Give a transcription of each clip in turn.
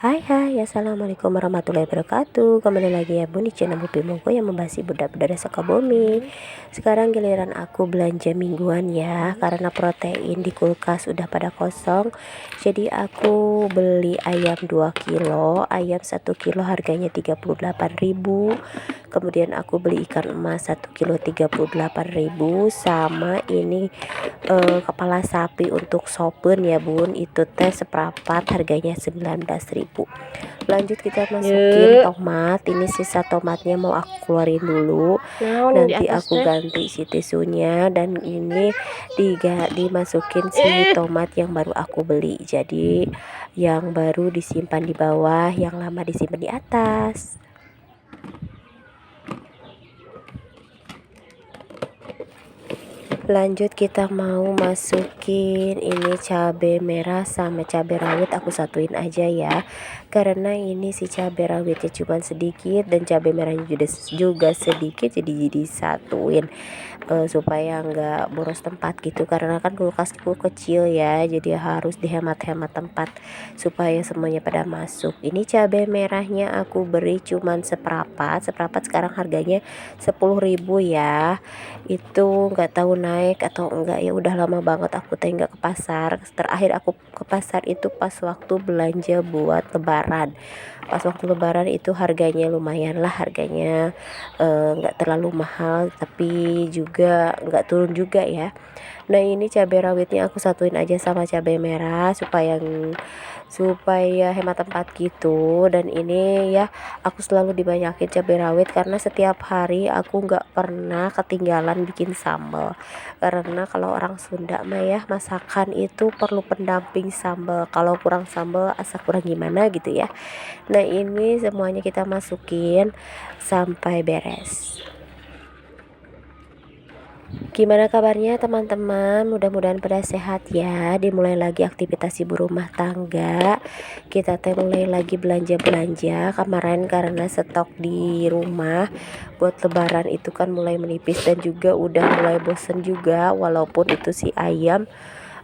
Hai, assalamualaikum warahmatullahi wabarakatuh. Kembali lagi ya bun di channel Bupi Mongko yang membahas budak-budak desa Sukabumi. Sekarang giliran aku belanja mingguan ya, karena protein di kulkas udah pada kosong. Jadi aku beli ayam 2 kilo, ayam 1 kilo harganya 38.000. Kemudian aku beli ikan emas 1 kilo 38.000, sama ini kepala sapi untuk sopen ya bun, itu teh seprapat harganya 19.000. Lanjut kita masukin Yuk, tomat. Ini sisa tomatnya mau aku keluarin dulu, naon di nanti atas aku teh? ganti si tisunya. Dan ini dimasukin si tomat yang baru aku beli, jadi yang baru disimpan di bawah, yang lama disimpan di atas. Lanjut kita mau masukin ini cabai merah sama cabai rawit, aku satuin aja ya, karena ini si cabai rawitnya cuma sedikit dan cabai merahnya juga sedikit, jadi disatuin supaya nggak boros tempat gitu, karena kan kulkasku kecil ya, jadi harus dihemat-hemat tempat supaya semuanya pada masuk. Ini cabai merahnya aku beri cuman seprapat sekarang harganya 10.000 ya. Itu nggak tahu naik atau enggak ya, udah lama banget aku teh nggak ke pasar. Terakhir aku ke pasar itu pas waktu belanja buat lebaran. Pas waktu lebaran itu harganya lumayan lah, harganya nggak terlalu mahal tapi juga nggak turun juga ya. Nah ini cabai rawitnya aku satuin aja sama cabai merah supaya hemat tempat gitu. Dan ini ya, aku selalu dibanyakin cabai rawit karena setiap hari aku nggak pernah ketinggalan bikin sambal, karena kalau orang Sunda mah ya, masakan itu perlu pendamping sambal, kalau kurang sambal asa kurang gimana gitu ya. Nah ini semuanya kita masukin sampai beres. Gimana kabarnya teman-teman? Mudah-mudahan pada sehat ya. Dimulai lagi aktivitas ibu rumah tangga. Kita teh mulai lagi belanja-belanja. Kemarin karena stok di rumah buat lebaran itu kan mulai menipis, dan juga udah mulai bosen juga. Walaupun itu si ayam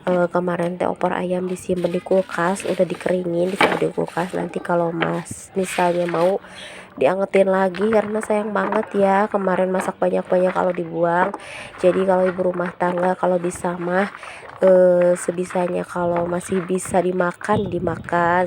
kemarin teh opor ayam disimpan di kulkas, udah dikeringin disimpan di kulkas. Nanti kalau mas misalnya mau diangetin lagi, karena sayang banget ya kemarin masak banyak-banyak kalau dibuang. Jadi kalau ibu rumah tangga kalau bisa mah sebisanya kalau masih bisa dimakan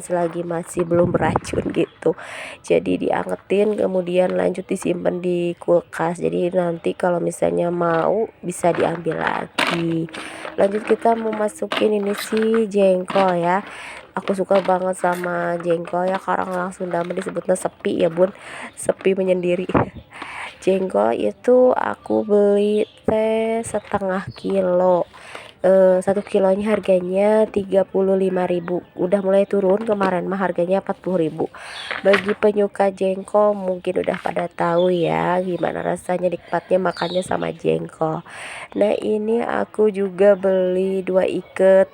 selagi masih belum beracun gitu. Jadi diangetin kemudian lanjut disimpan di kulkas, jadi nanti kalau misalnya mau bisa diambil lagi. Lanjut kita mau masukin ini sih jengkol ya. Aku suka banget sama jengkol ya, karena orang Sunda disebutnya sepi ya bun, sepi menyendiri. Jengkol itu aku beli teh setengah kilo. 1 kilonya harganya 35.000, udah mulai turun, kemarin mah harganya 40.000. Bagi penyuka jengkol mungkin udah pada tahu ya gimana rasanya nikmatnya makannya sama jengkol. Nah ini aku juga beli 2 ikat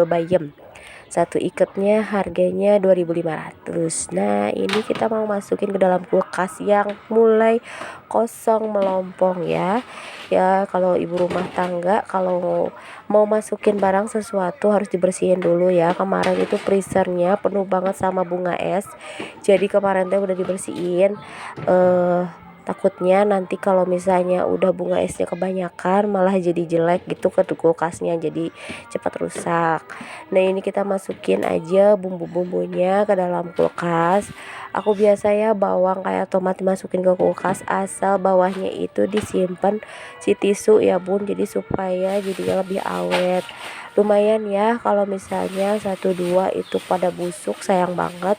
bayam, satu ikatnya harganya 2.500. Nah ini kita mau masukin ke dalam kulkas yang mulai kosong melompong ya. Ya kalau ibu rumah tangga kalau mau masukin barang sesuatu harus dibersihin dulu ya. Kemarin itu freezernya penuh banget sama bunga es, jadi kemarin teh udah dibersihin. Takutnya nanti kalau misalnya udah bunga esnya kebanyakan malah jadi jelek gitu ke kulkasnya, jadi cepat rusak. Nah ini kita masukin aja bumbu-bumbunya ke dalam kulkas. Aku biasa ya bawang kayak tomat dimasukin ke kulkas, asal bawahnya itu disimpan si tisu ya bun, jadi supaya jadinya lebih awet. Lumayan ya kalau misalnya 1-2 itu pada busuk, sayang banget.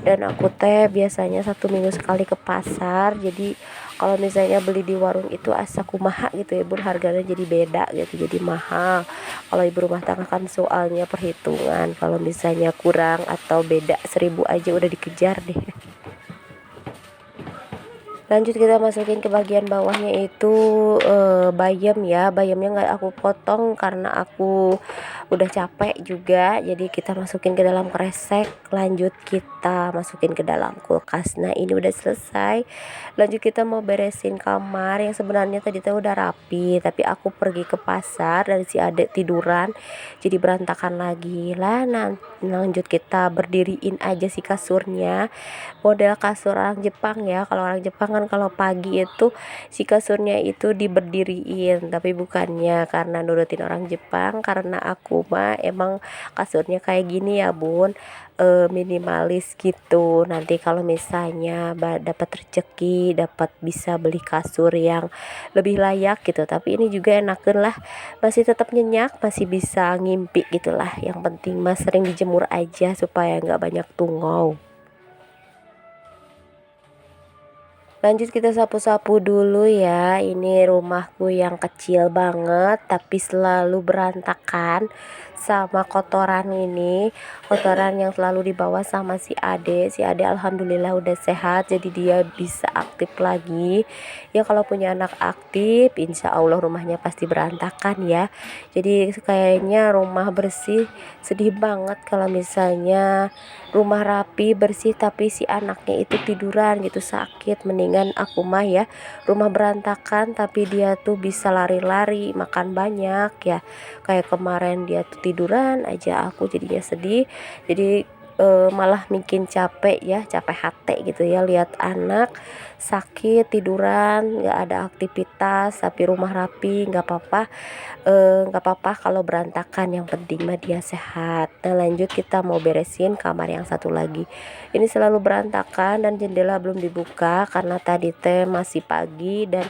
Dan aku teh biasanya 1 minggu sekali ke pasar, jadi kalau misalnya beli di warung itu asa kumaha gitu ya bun, harganya jadi beda gitu, jadi mahal. Kalau ibu rumah tangga kan soalnya perhitungan, kalau misalnya kurang atau beda 1.000 aja udah dikejar deh. Lanjut kita masukin ke bagian bawahnya itu bayam ya. Bayamnya nggak aku potong karena aku udah capek juga, jadi kita masukin ke dalam kresek. Lanjut kita masukin ke dalam kulkas. Nah ini udah selesai. Lanjut kita mau beresin kamar yang sebenarnya tadi tuh udah rapi, tapi aku pergi ke pasar dan si adek tiduran jadi berantakan lagi lah. Nah lanjut kita berdiriin aja si kasurnya, model kasur orang Jepang ya. Kalau orang Jepang kan kalau pagi itu si kasurnya itu diberdiriin, tapi bukannya karena nurutin orang Jepang, karena aku mah emang kasurnya kayak gini ya bun, minimalis gitu. Nanti kalau misalnya dapat rezeki, dapat bisa beli kasur yang lebih layak gitu, tapi ini juga enakan lah, masih tetap nyenyak, masih bisa ngimpi gitulah. Yang penting mas sering dijemur aja supaya nggak banyak tungau. Lanjut kita sapu-sapu dulu ya. Ini rumahku yang kecil banget tapi selalu berantakan sama kotoran ini. Kotoran yang selalu dibawa sama si Ade. Si Ade alhamdulillah udah sehat, jadi dia bisa aktif lagi. Ya kalau punya anak aktif insya Allah rumahnya pasti berantakan ya. Jadi kayaknya rumah bersih, sedih banget kalau misalnya rumah rapi bersih tapi si anaknya itu tiduran gitu sakit. Mendingan aku mah ya rumah berantakan tapi dia tuh bisa lari-lari makan banyak ya, kayak kemarin dia tuh tiduran aja, aku jadinya sedih. Jadi malah bikin capek ya, capek hati gitu ya lihat anak sakit tiduran nggak ada aktivitas tapi rumah rapi. Nggak apa-apa kalau berantakan, yang penting mah dia sehat. Nah lanjut kita mau beresin kamar yang satu lagi. Ini selalu berantakan dan jendela belum dibuka karena tadi teh masih pagi dan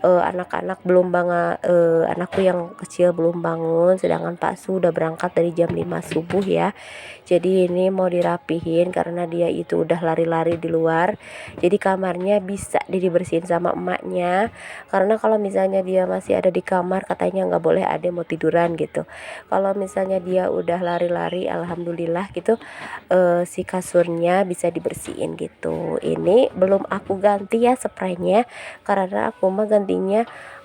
anak-anak belum bangun, anakku yang kecil belum bangun, sedangkan Pak Su udah berangkat dari jam 5 subuh ya. Jadi ini mau dirapihin karena dia itu udah lari-lari di luar, jadi kamarnya bisa dibersihin sama emaknya. Karena kalau misalnya dia masih ada di kamar katanya nggak boleh ada mau tiduran gitu. Kalau misalnya dia udah lari-lari alhamdulillah gitu, si kasurnya bisa dibersihin gitu. Ini belum aku ganti ya spraynya karena aku mah gantinya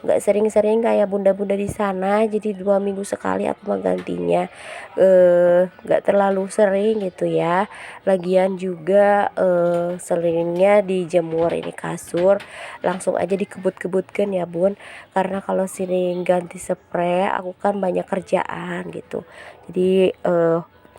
nggak sering-sering kayak bunda-bunda di sana, jadi 2 minggu sekali aku mah gantinya, nggak terlalu sering gitu ya. Lagian juga seringnya dijemur ini kasur langsung aja dikebut-kebutkan ya bun, karena kalau sering ganti spray aku kan banyak kerjaan gitu. Jadi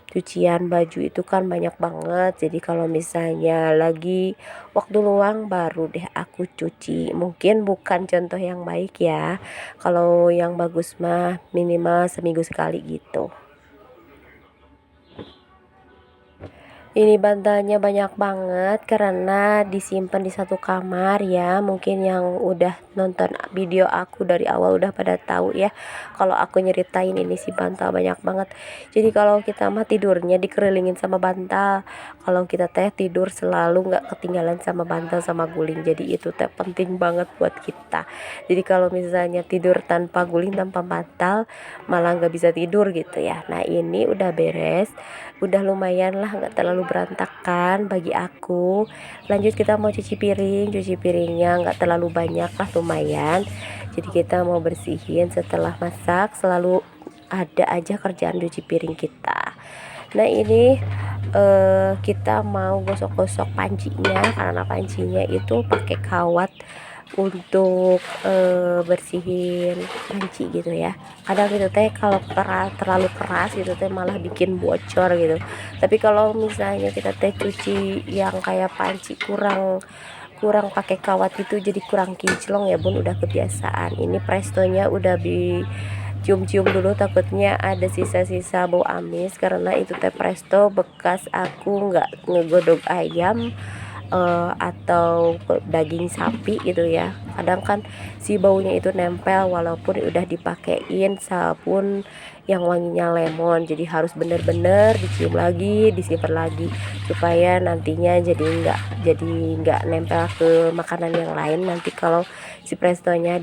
cucian baju itu kan banyak banget, jadi kalau misalnya lagi waktu luang baru deh aku cuci. Mungkin bukan contoh yang baik ya, kalau yang bagus mah minimal seminggu sekali gitu. Ini bantalnya banyak banget karena disimpan di satu kamar ya. Mungkin yang udah nonton video aku dari awal udah pada tahu ya kalau aku nyeritain ini si bantal banyak banget. Jadi kalau kita mah tidurnya dikelilingin sama bantal, kalau kita teh tidur selalu nggak ketinggalan sama bantal sama guling, jadi itu teh penting banget buat kita. Jadi kalau misalnya tidur tanpa guling tanpa bantal malah nggak bisa tidur gitu ya. Nah ini udah beres, udah lumayan lah nggak terlalu berantakan bagi aku. Lanjut kita mau cuci piring. Cuci piringnya nggak terlalu banyak lah, lumayan. Jadi kita mau bersihin setelah masak, selalu ada aja kerjaan cuci piring kita. Nah ini kita mau gosok-gosok pancinya karena pancinya itu pakai kawat untuk bersihin panci gitu ya. Kadang gitu teh kalau keras, terlalu keras gitu teh malah bikin bocor gitu. Tapi kalau misalnya kita teh cuci yang kayak panci kurang kurang pakai kawat itu jadi kurang kinclong ya bun, udah kebiasaan. Ini prestonya udah cium-cium dulu, takutnya ada sisa-sisa bau amis karena itu teh presto bekas aku nggak ngegodok ayam atau daging sapi gitu ya. Kadang kan si baunya itu nempel walaupun udah dipakein sabun yang wanginya lemon, jadi harus bener-bener dicium lagi, disimpan lagi supaya nantinya jadi nggak nempel ke makanan yang lain nanti kalau si prestonya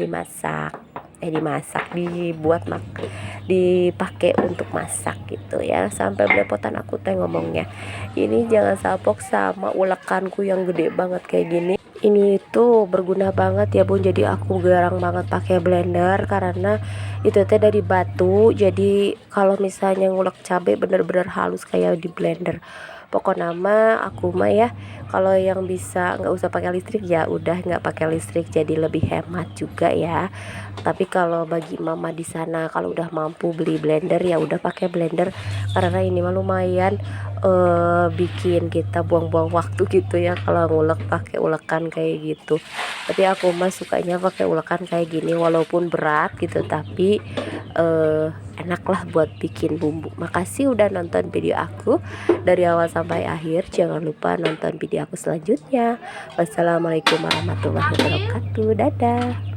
dipakai untuk masak gitu ya. Sampai belepotan aku teh ngomongnya, ini jangan salpok sama ulekanku yang gede banget kayak gini. ini itu berguna banget ya Bun, jadi aku jarang banget pakai blender karena itu teh dari batu, jadi kalau misalnya ngulek cabai bener-bener halus kayak di blender. Pokoknya mah aku mah ya, kalau yang bisa nggak usah pakai listrik ya udah nggak pakai listrik, jadi lebih hemat juga ya. Tapi kalau bagi mama di sana kalau udah mampu beli blender ya udah pakai blender, karena ini mah lumayan bikin kita buang-buang waktu gitu ya kalau ngulek pakai ulekan kayak gitu. Tapi aku mah sukanya pakai ulekan kayak gini walaupun berat gitu, tapi enak lah buat bikin bumbu. Makasih udah nonton video aku dari awal sampai akhir. Jangan lupa nonton video aku selanjutnya. Wassalamualaikum warahmatullahi wabarakatuh. Dadah.